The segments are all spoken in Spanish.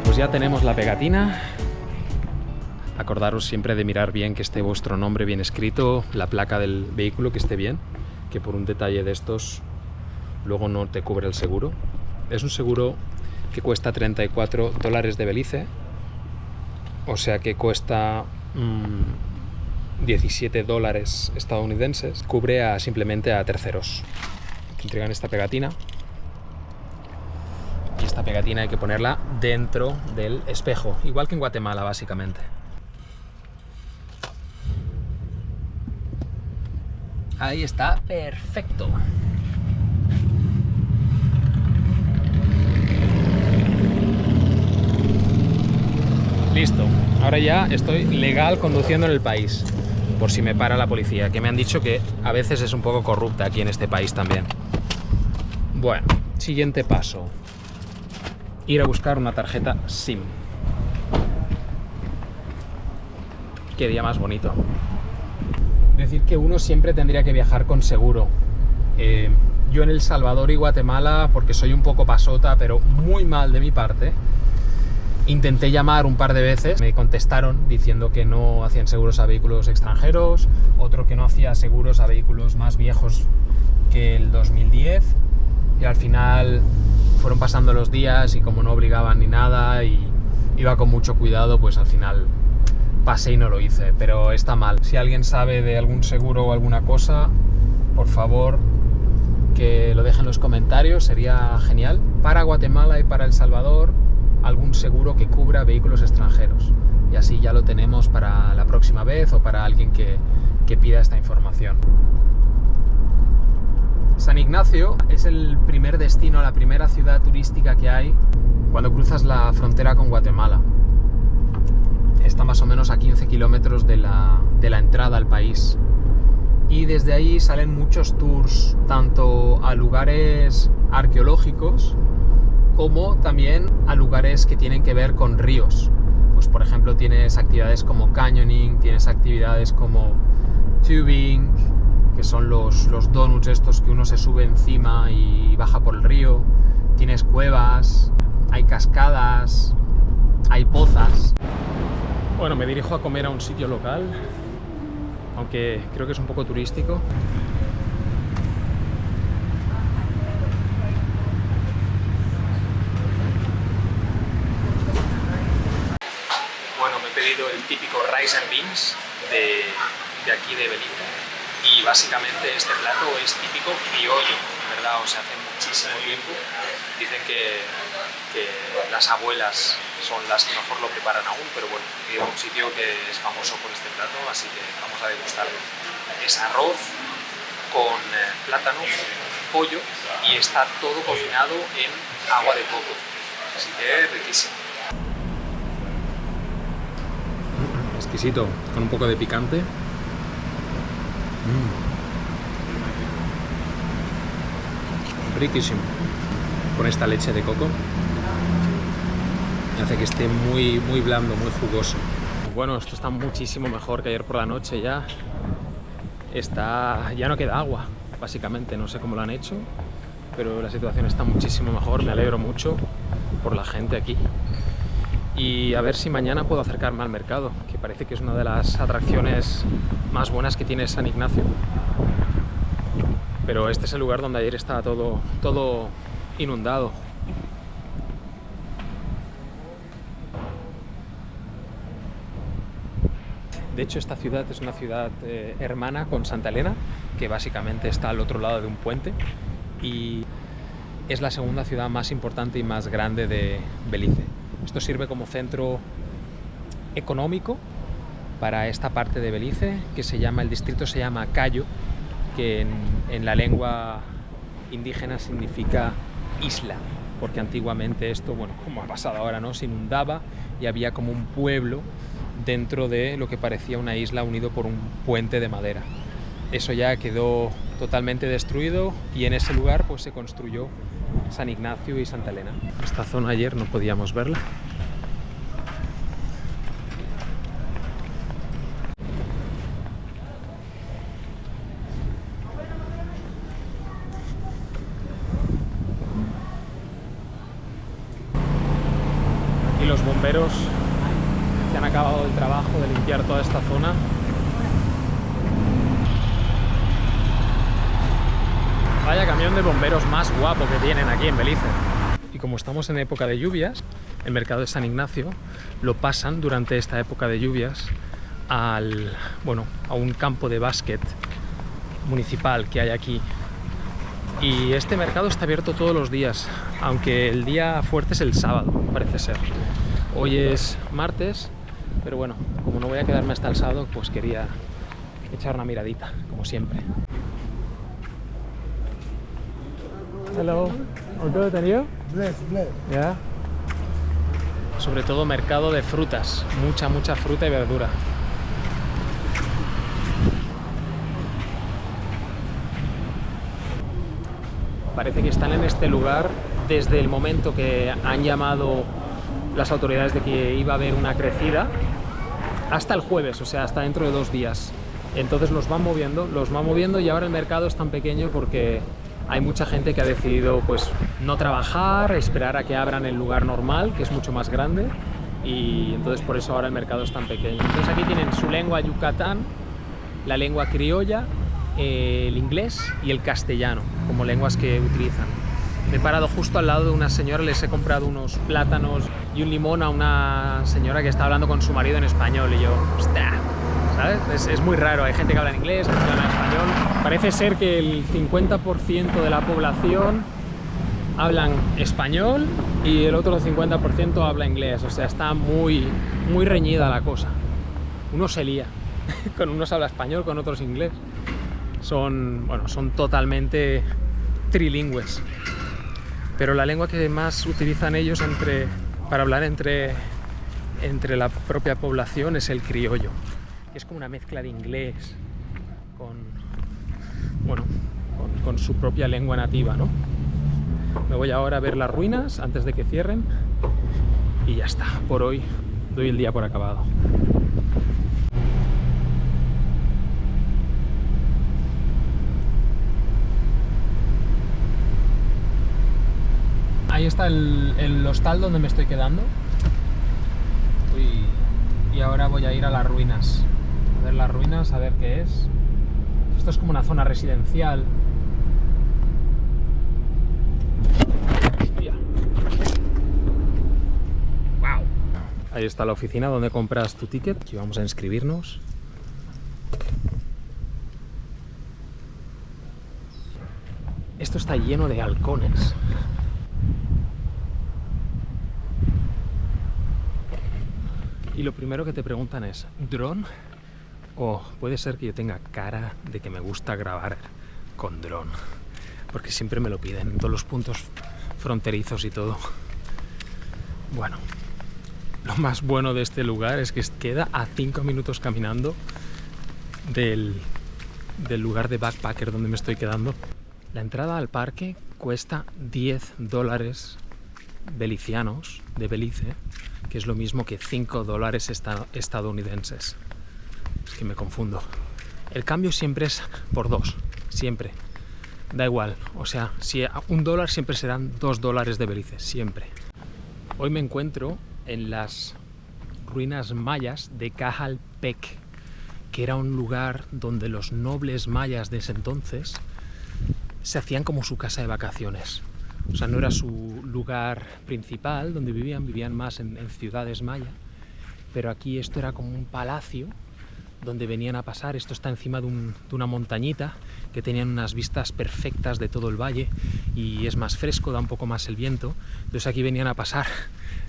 Pues ya tenemos la pegatina. Acordaros siempre de mirar bien que esté vuestro nombre bien escrito, la placa del vehículo que esté bien, que por un detalle de estos luego no te cubre el seguro. Es un seguro que cuesta $34 de Belice, o sea que cuesta $17 estadounidenses. Cubre simplemente a terceros. Te entregan esta pegatina. Y esta pegatina hay que ponerla dentro del espejo, igual que en Guatemala básicamente. Ahí está, perfecto. Listo, ahora ya estoy legal conduciendo en el país, por si me para la policía, que me han dicho que a veces es un poco corrupta aquí en este país también. Bueno, siguiente paso. Ir a buscar una tarjeta SIM. Qué día más bonito. Decir que uno siempre tendría que viajar con seguro. Yo en El Salvador y Guatemala, porque soy un poco pasota, pero muy mal de mi parte, intenté llamar un par de veces. Me contestaron diciendo que no hacían seguros a vehículos extranjeros, otro que no hacía seguros a vehículos más viejos que el 2010, y al final fueron pasando los días y como no obligaban ni nada y iba con mucho cuidado, pues al final pasé y no lo hice, pero está mal. Si alguien sabe de algún seguro o alguna cosa, por favor que lo dejen en los comentarios, sería genial. Para Guatemala y para El Salvador, algún seguro que cubra vehículos extranjeros, y así ya lo tenemos para la próxima vez o para alguien que pida esta información. San Ignacio es el primer destino, la primera ciudad turística que hay cuando cruzas la frontera con Guatemala. Está más o menos a 15 kilómetros de la entrada al país. Y desde ahí salen muchos tours, tanto a lugares arqueológicos como también a lugares que tienen que ver con ríos. Pues por ejemplo tienes actividades como canyoning, tienes actividades como tubing, que son los donuts estos que uno se sube encima y baja por el río. Tienes cuevas, hay cascadas, hay pozas. Bueno, me dirijo a comer a un sitio local, aunque creo que es un poco turístico. Bueno, me he pedido el típico rice and beans de aquí de Belice, y básicamente este plato es típico criollo, ¿verdad? O sea, hace muchísimo tiempo. Dicen que las abuelas son las que mejor lo preparan aún, pero bueno, he ido a un sitio que es famoso por este plato, así que vamos a degustarlo. Es arroz con plátano, pollo, y está todo cocinado en agua de coco, así que riquísimo. Exquisito, con un poco de picante. Riquísimo. Con esta leche de coco hace que esté muy blando, muy jugoso. Bueno, esto está muchísimo mejor que ayer por la noche. Ya no queda agua, básicamente. No sé cómo lo han hecho, pero la situación está muchísimo mejor. Me alegro mucho por la gente aquí. Y a ver si mañana puedo acercarme al mercado, que parece que es una de las atracciones más buenas que tiene San Ignacio. Pero este es el lugar donde ayer estaba todo inundado. De hecho, esta ciudad es una ciudad hermana con Santa Elena, que básicamente está al otro lado de un puente, y es la segunda ciudad más importante y más grande de Belice. Esto sirve como centro económico para esta parte de Belice, que el distrito se llama Cayo, que en la lengua indígena significa isla, porque antiguamente esto, bueno, como ha pasado ahora, ¿no?, se inundaba y había como un pueblo dentro de lo que parecía una isla unido por un puente de madera. Eso ya quedó totalmente destruido y en ese lugar pues se construyó San Ignacio y Santa Elena. Esta zona ayer no podíamos verla. bomberos que han acabado el trabajo de limpiar toda esta zona. Vaya camión de bomberos más guapo que tienen aquí en Belice. Y como estamos en época de lluvias, el mercado de San Ignacio lo pasan durante esta época de lluvias a un campo de básquet municipal que hay aquí. Y este mercado está abierto todos los días, aunque el día fuerte es el sábado, parece ser. Hoy es martes, pero bueno, como no voy a quedarme hasta el sábado, pues quería echar una miradita, como siempre. Hello, all good, and you? Bless. Yeah. Sobre todo mercado de frutas, mucha fruta y verdura. Parece que están en este lugar desde el momento que han llamado las autoridades de que iba a haber una crecida hasta el jueves, o sea, hasta dentro de 2 días. Entonces los van moviendo y ahora el mercado es tan pequeño porque hay mucha gente que ha decidido pues no trabajar, esperar a que abran el lugar normal, que es mucho más grande, y entonces por eso ahora el mercado es tan pequeño. Entonces aquí tienen su lengua yucatán, la lengua criolla, el inglés y el castellano como lenguas que utilizan. Me he parado justo al lado de una señora, les he comprado unos plátanos y un limón a una señora que está hablando con su marido en español y yo, ¡hostia! ¿Sabes? Es muy raro, hay gente que habla en inglés, gente que habla en español. Parece ser que el 50% de la población hablan español y el otro 50% habla inglés, o sea, está muy reñida la cosa. Uno se lía, con unos habla español, con otros inglés. Son totalmente trilingües. Pero la lengua que más utilizan ellos para hablar entre la propia población es el criollo. Es como una mezcla de inglés con su propia lengua nativa, ¿no? Me voy ahora a ver las ruinas antes de que cierren y ya está. Por hoy doy el día por acabado. Ahí está el hostal donde me estoy quedando. Y ahora voy a ir a las ruinas. A ver las ruinas, a ver qué es. Esto es como una zona residencial. ¡Wow! Ahí está la oficina donde compras tu ticket. Aquí vamos a inscribirnos. Esto está lleno de halcones. Y lo primero que te preguntan es, ¿dron? O puede ser que yo tenga cara de que me gusta grabar con dron, porque siempre me lo piden en todos los puntos fronterizos y todo. Bueno, lo más bueno de este lugar es que queda a 5 minutos caminando del lugar de backpacker donde me estoy quedando. La entrada al parque cuesta $10 belicianos de Belice, que es lo mismo que $5 estadounidenses. Es que me confundo. El cambio siempre es por 2, siempre. Da igual, o sea, si a $1 siempre serán $2 de Belice, siempre. Hoy me encuentro en las ruinas mayas de Cajalpec, que era un lugar donde los nobles mayas de ese entonces se hacían como su casa de vacaciones. O sea, no era su lugar principal donde vivían más en ciudades mayas, pero aquí esto era como un palacio donde venían a pasar. Esto está encima de una montañita que tenían unas vistas perfectas de todo el valle y es más fresco, da un poco más el viento. Entonces aquí venían a pasar,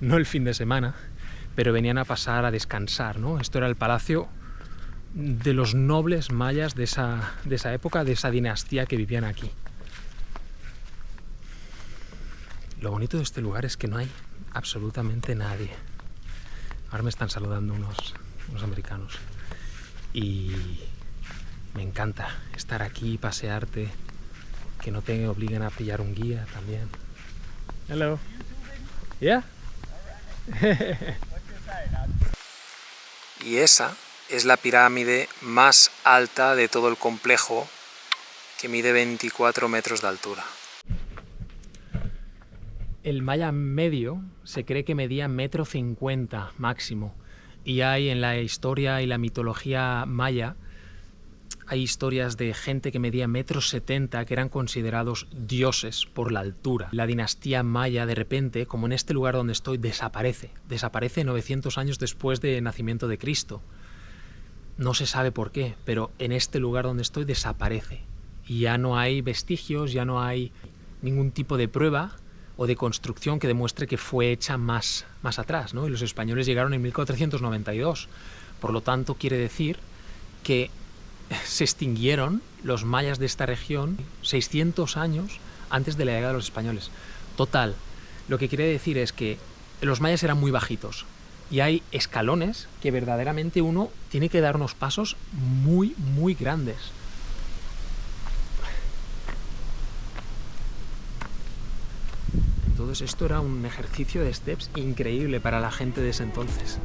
no el fin de semana, pero venían a pasar a descansar, ¿no? Esto era el palacio de los nobles mayas de esa época, de esa dinastía que vivían aquí. Lo bonito de este lugar es que no hay absolutamente nadie. Ahora me están saludando unos americanos. Y me encanta estar aquí, pasearte, que no te obliguen a pillar un guía también. Hello. Yeah. Y esa es la pirámide más alta de todo el complejo, que mide 24 metros de altura. El maya medio se cree que medía 1,50 m máximo. Y hay en la historia y la mitología maya, hay historias de gente que medía 1,70 m que eran considerados dioses por la altura. La dinastía maya, de repente, como en este lugar donde estoy, desaparece. Desaparece 900 años después del nacimiento de Cristo. No se sabe por qué, pero en este lugar donde estoy desaparece. Y ya no hay vestigios, ya no hay ningún tipo de prueba o de construcción que demuestre que fue hecha más atrás, ¿no? Y los españoles llegaron en 1492. Por lo tanto, quiere decir que se extinguieron los mayas de esta región 600 años antes de la llegada de los españoles. Total, lo que quiere decir es que los mayas eran muy bajitos y hay escalones que verdaderamente uno tiene que dar unos pasos muy, muy grandes. Entonces esto era un ejercicio de steps increíble para la gente de ese entonces.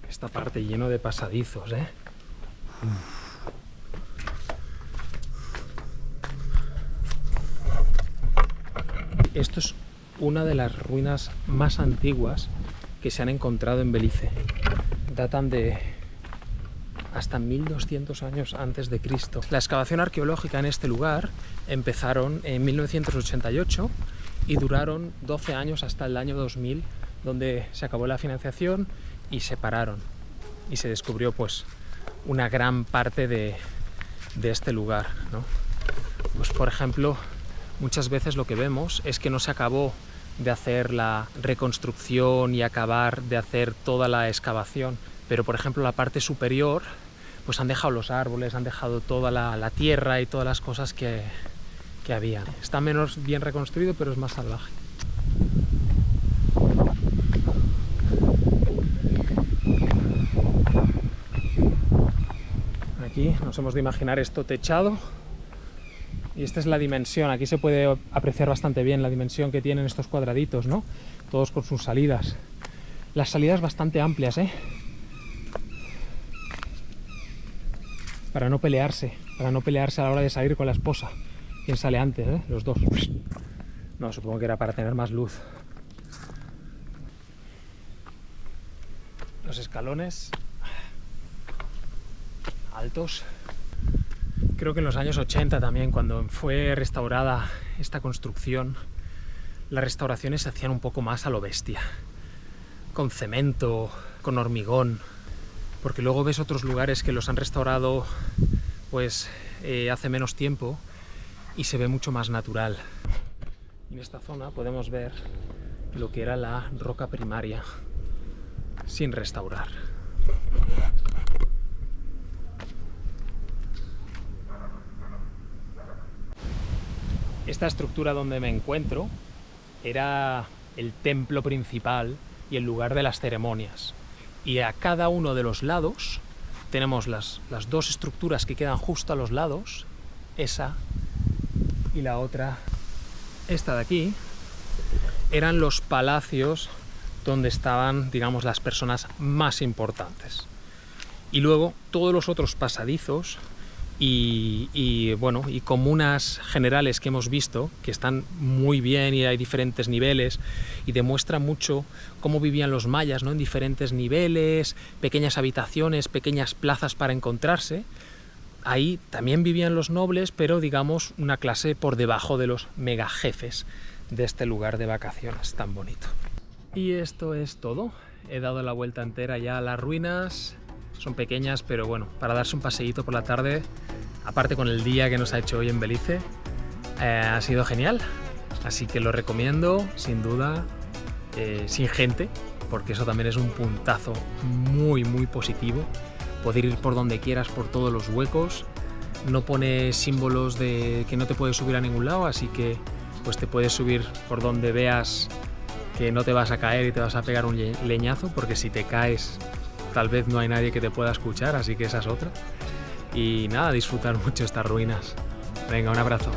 Esta parte lleno de pasadizos, ¿eh? Esto es una de las ruinas más antiguas que se han encontrado en Belice. Datan de hasta 1200 años antes de Cristo. La excavación arqueológica en este lugar empezaron en 1988 y duraron 12 años hasta el año 2000, donde se acabó la financiación y se pararon. Y se descubrió pues una gran parte de este lugar, ¿no? Pues por ejemplo, muchas veces lo que vemos es que no se acabó de hacer la reconstrucción y acabar de hacer toda la excavación, pero por ejemplo la parte superior pues han dejado los árboles, han dejado toda la tierra y todas las cosas que había. Está menos bien reconstruido, pero es más salvaje. Aquí nos hemos de imaginar esto techado. Y esta es la dimensión, aquí se puede apreciar bastante bien la dimensión que tienen estos cuadraditos, ¿no? Todos con sus salidas. Las salidas bastante amplias, ¿eh? Para no pelearse a la hora de salir con la esposa. ¿Quién sale antes, eh? Los dos. No, supongo que era para tener más luz. Los escalones altos. Creo que en los años 80 también, cuando fue restaurada esta construcción, las restauraciones se hacían un poco más a lo bestia, con cemento, con hormigón, porque luego ves otros lugares que los han restaurado pues hace menos tiempo y se ve mucho más natural. En esta zona podemos ver lo que era la roca primaria, sin restaurar. Esta estructura donde me encuentro era el templo principal y el lugar de las ceremonias. Y a cada uno de los lados tenemos las dos estructuras que quedan justo a los lados, esa y la otra, esta de aquí, eran los palacios donde estaban, digamos, las personas más importantes. Y luego todos los otros pasadizos y comunas generales que hemos visto, que están muy bien y hay diferentes niveles y demuestran mucho cómo vivían los mayas, ¿no? En diferentes niveles, pequeñas habitaciones, pequeñas plazas para encontrarse. Ahí también vivían los nobles, pero digamos una clase por debajo de los mega jefes de este lugar de vacaciones tan bonito. Y esto es todo. He dado la vuelta entera ya a las ruinas. Son pequeñas, pero bueno, para darse un paseíto por la tarde, aparte con el día que nos ha hecho hoy en Belice, ha sido genial. Así que lo recomiendo, sin duda, sin gente, porque eso también es un puntazo muy muy positivo. Poder ir por donde quieras, por todos los huecos. No pone símbolos de que no te puedes subir a ningún lado, así que pues te puedes subir por donde veas que no te vas a caer y te vas a pegar un leñazo, porque si te caes tal vez no hay nadie que te pueda escuchar, así que esa es otra. Y nada, disfrutar mucho estas ruinas. Venga, un abrazo.